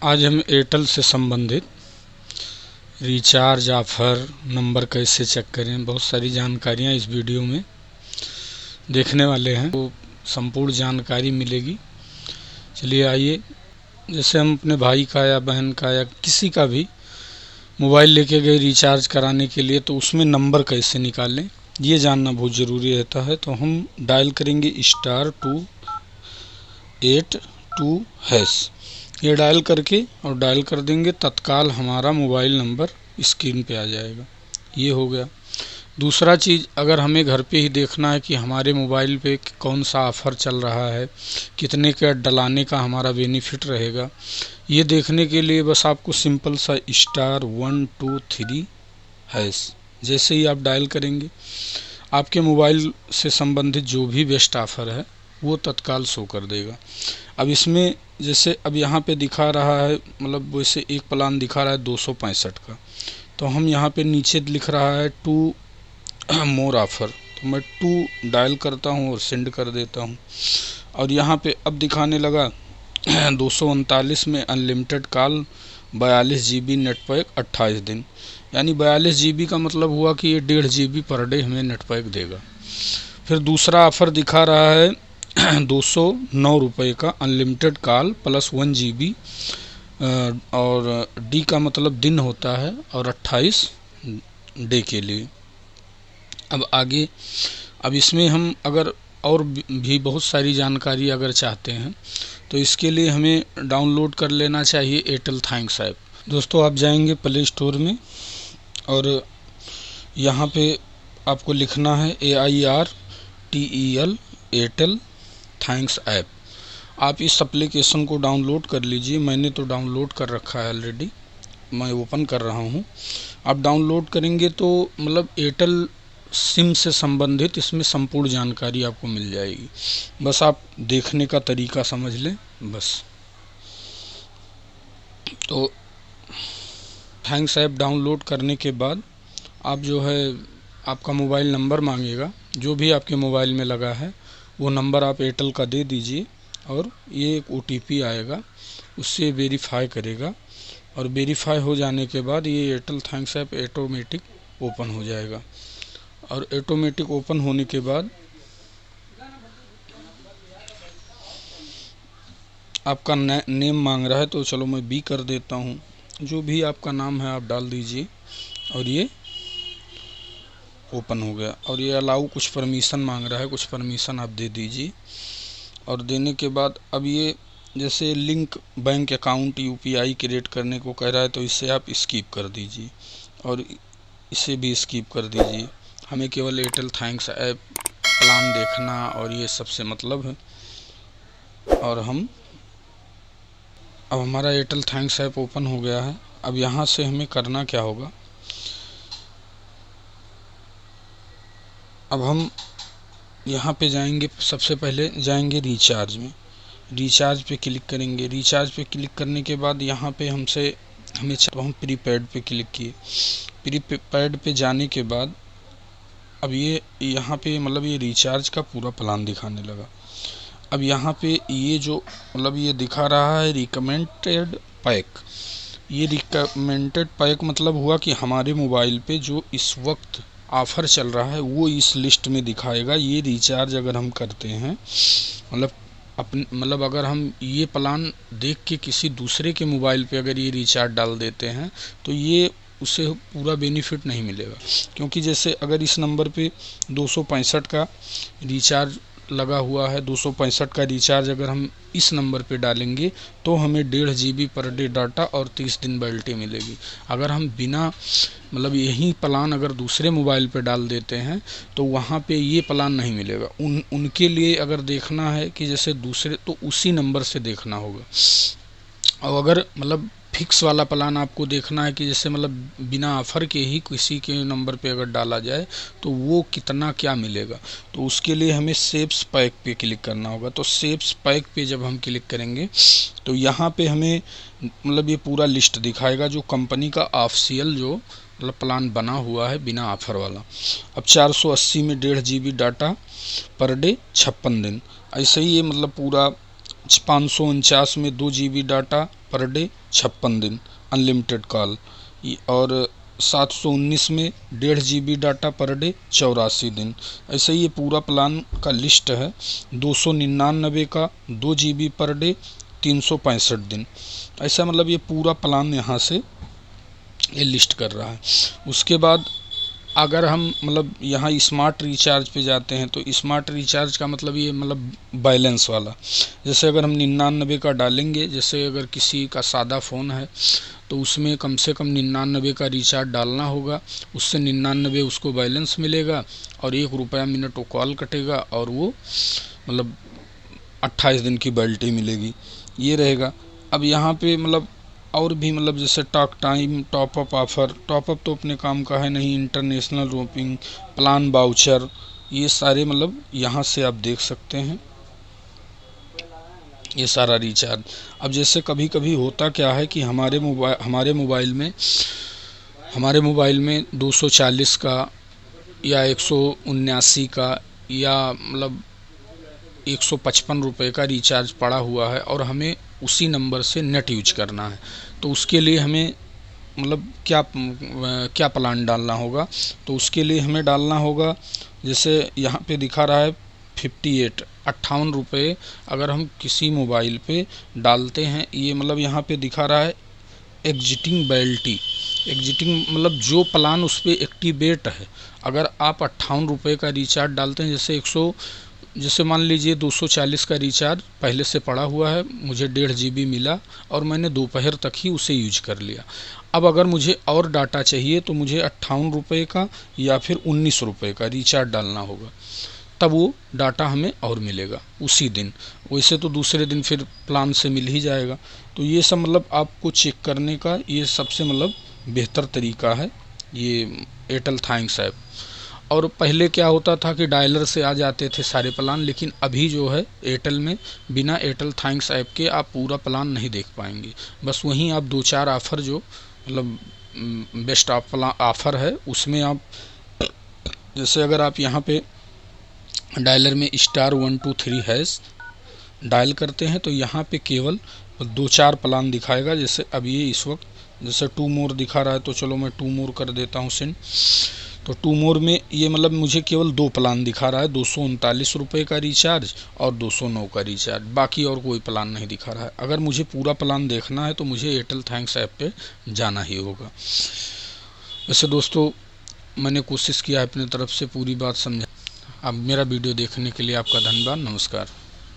आज हम एयरटेल से संबंधित रिचार्ज ऑफ़र नंबर कैसे चेक करें, बहुत सारी जानकारियाँ इस वीडियो में देखने वाले हैं। तो संपूर्ण जानकारी मिलेगी। चलिए आइए, जैसे हम अपने भाई का या बहन का या किसी का भी मोबाइल लेके गए रिचार्ज कराने के लिए, तो उसमें नंबर कैसे निकालें ये जानना बहुत ज़रूरी रहता है। तो हम डायल करेंगे *282#। ये डायल करके और डायल कर देंगे, तत्काल हमारा मोबाइल नंबर स्क्रीन पे आ जाएगा। ये हो गया। दूसरा चीज़, अगर हमें घर पे ही देखना है कि हमारे मोबाइल पे कौन सा ऑफ़र चल रहा है, कितने का डलाने का हमारा बेनिफिट रहेगा, ये देखने के लिए बस आपको सिंपल सा *123# जैसे ही आप डायल करेंगे, आपके मोबाइल से संबंधित जो भी बेस्ट ऑफ़र है वो तत्काल शो कर देगा। अब इसमें जैसे अब यहाँ पे दिखा रहा है, मतलब वैसे एक प्लान दिखा रहा है 265 का, तो हम यहाँ पे नीचे लिख रहा है 2 मोर ऑफ़र, तो मैं 2 डायल करता हूँ और सेंड कर देता हूँ। और यहाँ पे अब दिखाने लगा 239 में unlimited call, 42 GB net pack 28 दिन, यानी 42 GB का मतलब हुआ कि ये 1.5 GB पर डे हमें नेट पैक देगा। फिर दूसरा ऑफ़र दिखा रहा है 209 रुपये का अनलिमिटेड कॉल प्लस 1 GB, और डी का मतलब दिन होता है, और 28 डे के लिए। अब आगे, अब इसमें हम अगर और भी बहुत सारी जानकारी अगर चाहते हैं तो इसके लिए हमें डाउनलोड कर लेना चाहिए एयरटेल थैंक्स ऐप। दोस्तों, आप जाएंगे प्ले स्टोर में और यहाँ पे आपको लिखना है AIRTEL एयरटेल थैंक्स ऐप। आप इस एप्लीकेशन को डाउनलोड कर लीजिए। मैंने तो डाउनलोड कर रखा है ऑलरेडी, मैं ओपन कर रहा हूँ। आप डाउनलोड करेंगे तो मतलब एयरटेल सिम से संबंधित इसमें संपूर्ण जानकारी आपको मिल जाएगी। बस आप देखने का तरीका समझ लें बस। तो थैंक्स ऐप डाउनलोड करने के बाद आप जो है, आपका मोबाइल नंबर मांगेगा, जो भी आपके मोबाइल में लगा है वो नंबर आप एयरटेल का दे दीजिए, और ये एक OTP आएगा, उससे वेरीफाई करेगा, और वेरीफाई हो जाने के बाद ये Airtel thanks app automatic open हो जाएगा। और ऑटोमेटिक ओपन होने के बाद आपका नेम मांग रहा है, तो चलो मैं B कर देता हूँ। जो भी आपका नाम है आप डाल दीजिए, और ये ओपन हो गया। और ये अलाउ कुछ परमिशन मांग रहा है, कुछ परमिशन आप दे दीजिए। और देने के बाद अब ये जैसे link bank account UPI create करने को कह रहा है, तो इसे आप स्किप कर दीजिए, और इसे भी स्किप कर दीजिए। हमें केवल एयरटेल थैंक्स ऐप प्लान देखना और ये सबसे मतलब है। और अब हमारा एयरटेल थैंक्स ऐप ओपन हो गया है। अब यहाँ से हमें करना क्या होगा, अब हम यहाँ पे जाएंगे, सबसे पहले जाएंगे रिचार्ज में, रिचार्ज पे क्लिक करेंगे। रिचार्ज पे क्लिक करने के बाद यहाँ पे हमें तो हम प्रीपेड पे क्लिक किए। प्रीपेड पे जाने के बाद अब ये यहाँ पे मतलब ये रिचार्ज का पूरा प्लान दिखाने लगा। अब यहाँ पे ये जो मतलब ये दिखा रहा है रिकमेंडेड पैक, ये रिकमेंडेड पैक मतलब हुआ कि हमारे मोबाइल पे जो इस वक्त ऑफ़र चल रहा है वो इस लिस्ट में दिखाएगा। ये रिचार्ज अगर हम करते हैं, मतलब अगर हम ये प्लान देख के किसी दूसरे के मोबाइल पे अगर ये रिचार्ज डाल देते हैं, तो ये उसे पूरा बेनिफिट नहीं मिलेगा। क्योंकि जैसे अगर इस नंबर पे 265 का रिचार्ज लगा हुआ है, 265 का रिचार्ज अगर हम इस नंबर पे डालेंगे तो हमें 1.5 GB पर डे डाटा और 30 दिन वैलिडिटी मिलेगी। अगर हम बिना मतलब यही प्लान अगर दूसरे मोबाइल पे डाल देते हैं तो वहाँ पे ये प्लान नहीं मिलेगा। उनके लिए अगर देखना है कि जैसे दूसरे, तो उसी नंबर से देखना होगा। और अगर मतलब फिक्स वाला प्लान आपको देखना है कि जैसे मतलब बिना ऑफ़र के ही किसी के नंबर पे अगर डाला जाए तो वो कितना क्या मिलेगा, तो उसके लिए हमें सेव्स पैक पे क्लिक करना होगा। तो सेव्स पैक पे जब हम क्लिक करेंगे तो यहाँ पे हमें मतलब ये पूरा लिस्ट दिखाएगा जो कंपनी का ऑफिशियल जो मतलब प्लान बना हुआ है बिना ऑफ़र वाला। अब 480 में 1.5 GB डाटा पर डे 56 दिन, ऐसे ही ये मतलब पूरा 549 में 2 GB डाटा पर डे 56 दिन अनलिमिटेड कॉल, और 719 में 1.5 GB डाटा पर डे 84 दिन। ऐसे ही ये पूरा प्लान का लिस्ट है। 299 का 2 GB पर डे 365 दिन। ऐसा मतलब ये पूरा प्लान यहाँ से ये लिस्ट कर रहा है। उसके बाद अगर हम मतलब यहाँ स्मार्ट रिचार्ज पे जाते हैं तो स्मार्ट रिचार्ज का मतलब ये मतलब बैलेंस वाला, जैसे अगर हम 99 का डालेंगे, जैसे अगर किसी का सादा फ़ोन है तो उसमें कम से कम 99 का रिचार्ज डालना होगा, उससे 99 उसको बैलेंस मिलेगा और 1 रुपया मिनट वो कॉल कटेगा और वो मतलब 28 दिन की वैलिडिटी मिलेगी, ये रहेगा। अब यहाँ पे मतलब और भी मतलब जैसे talk time, top up offer, top up तो अपने काम का है नहीं, इंटरनेशनल रोमिंग, प्लान वाउचर, ये सारे मतलब यहाँ से आप देख सकते हैं ये सारा रिचार्ज। अब जैसे कभी कभी होता क्या है कि हमारे मोबाइल में 240 का या 179 का या मतलब 155 रुपये का रिचार्ज पड़ा हुआ है और हमें उसी नंबर से नेट यूज करना है, तो उसके लिए हमें मतलब क्या प्लान डालना होगा। तो उसके लिए हमें डालना होगा, जैसे यहाँ पे दिखा रहा है 58 रुपये अगर हम किसी मोबाइल पे डालते हैं, ये मतलब यहाँ पे दिखा रहा है एग्जिटिंग वैलिडिटी। एग्जिटिंग मतलब जो प्लान उस पर एक्टिवेट है, अगर आप 58 रुपये का रिचार्ज डालते हैं, जैसे मान लीजिए 240 का रिचार्ज पहले से पड़ा हुआ है, मुझे 1.5 GB मिला और मैंने दोपहर तक ही उसे यूज कर लिया। अब अगर मुझे और डाटा चाहिए तो मुझे 58 रुपये का या फिर 19 रुपये का रिचार्ज डालना होगा, तब वो डाटा हमें और मिलेगा उसी दिन। वैसे तो दूसरे दिन फिर प्लान से मिल ही जाएगा। तो ये सब मतलब आपको चेक करने का ये सबसे मतलब बेहतर तरीका है ये एयरटेल थैंक्स ऐप। और पहले क्या होता था कि डायलर से आ जाते थे सारे प्लान, लेकिन अभी जो है एयरटेल में बिना एयरटेल थैंक्स ऐप के आप पूरा प्लान नहीं देख पाएंगे। बस वहीं आप 2-4 ऑफ़र जो मतलब बेस्ट ऑफ़र है उसमें आप, जैसे अगर आप यहाँ पे डायलर में *123# डायल करते हैं तो यहाँ पे केवल 2-4 प्लान दिखाएगा। जैसे अब ये इस वक्त जैसे 2 मोर दिखा रहा है तो चलो मैं 2 मोर कर देता हूँ सेंड। तो 2 मोर में ये मतलब मुझे केवल 2 प्लान दिखा रहा है, 239 रुपये का रिचार्ज और 209 का रिचार्ज, बाकी और कोई प्लान नहीं दिखा रहा है। अगर मुझे पूरा प्लान देखना है तो मुझे एयरटेल थैंक्स ऐप पे जाना ही होगा। वैसे दोस्तों मैंने कोशिश किया है अपनी तरफ से पूरी बात समझा। अब मेरा वीडियो देखने के लिए आपका धन्यवाद। नमस्कार।